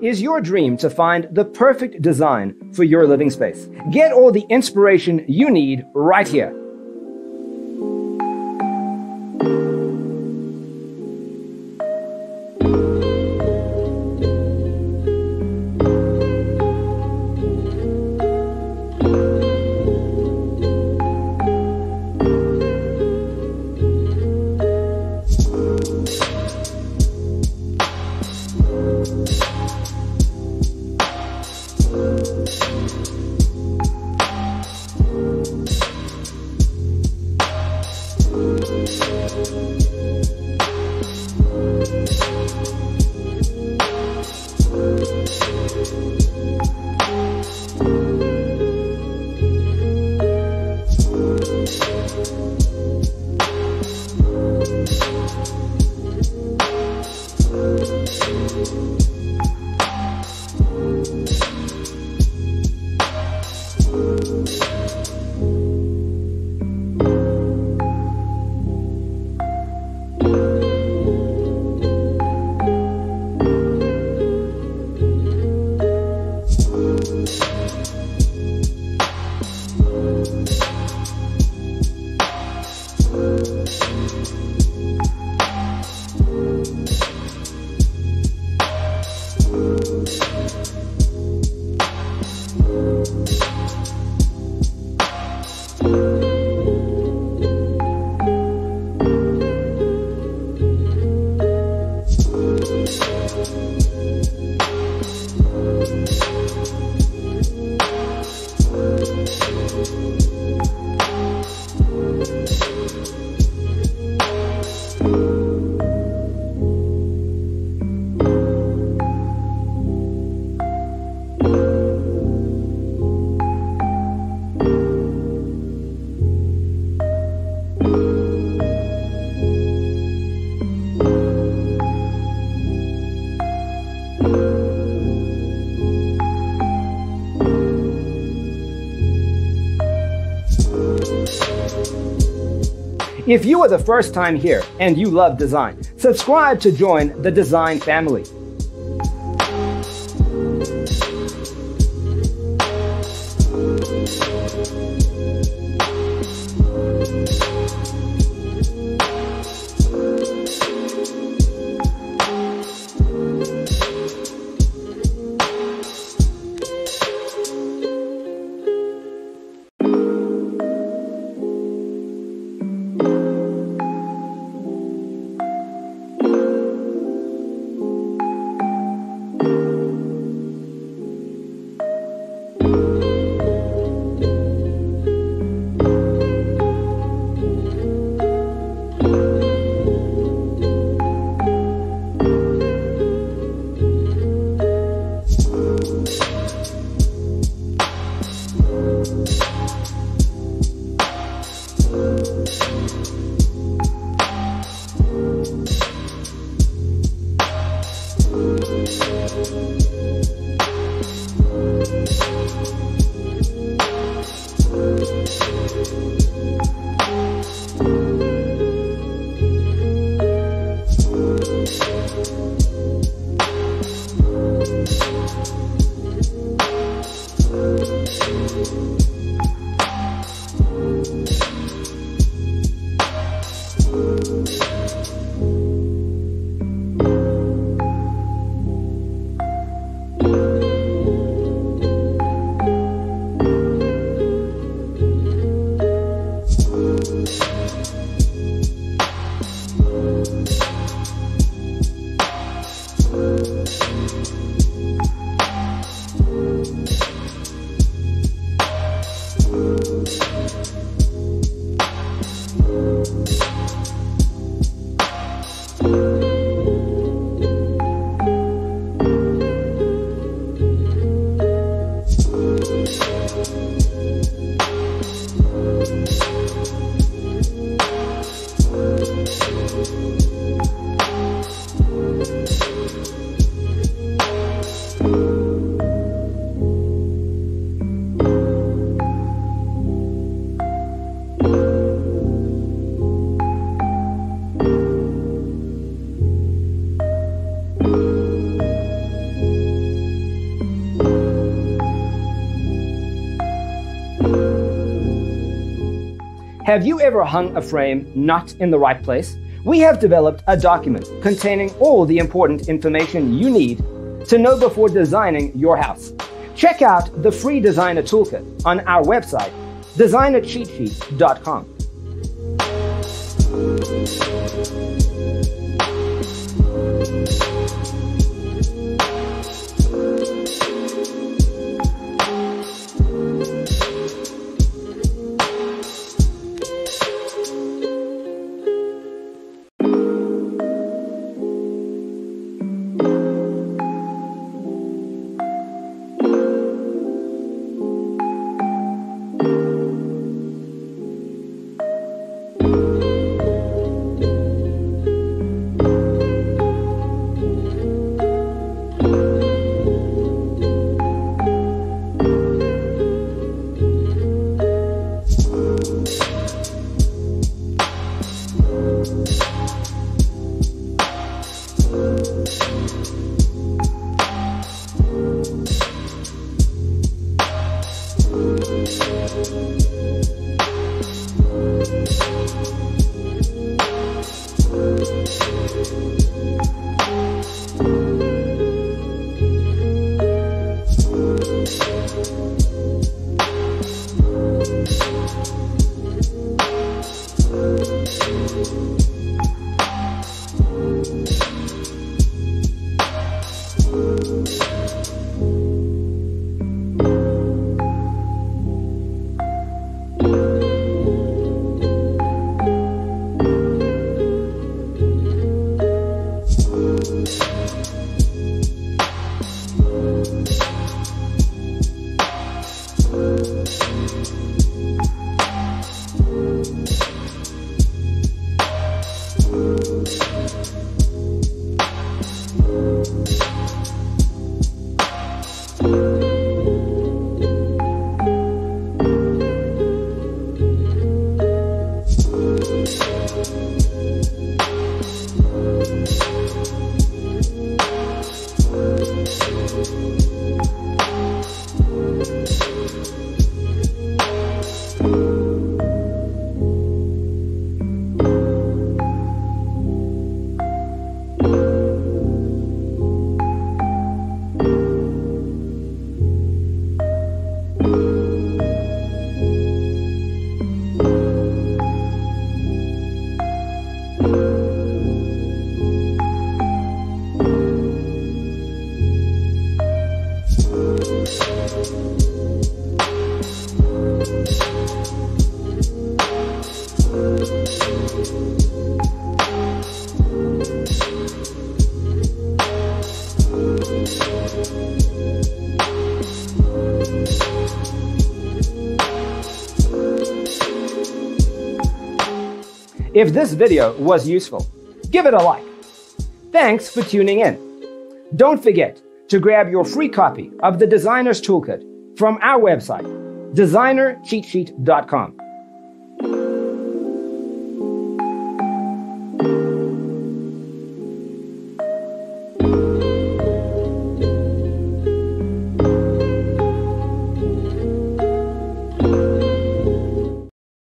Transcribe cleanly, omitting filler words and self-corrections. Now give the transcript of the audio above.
Is your dream to find the perfect design for your living space? Get all the inspiration you need right here. If you are the first time here and you love design, subscribe to join the design family. Have you ever hung a frame not in the right place? We have developed a document containing all the important information you need to know before designing your house. Check out the free designer toolkit on our website, designercheatsheet.com. If this video was useful, give it a like. Thanks for tuning in. Don't forget to grab your free copy of the Designer's Toolkit from our website, designercheatsheet.com.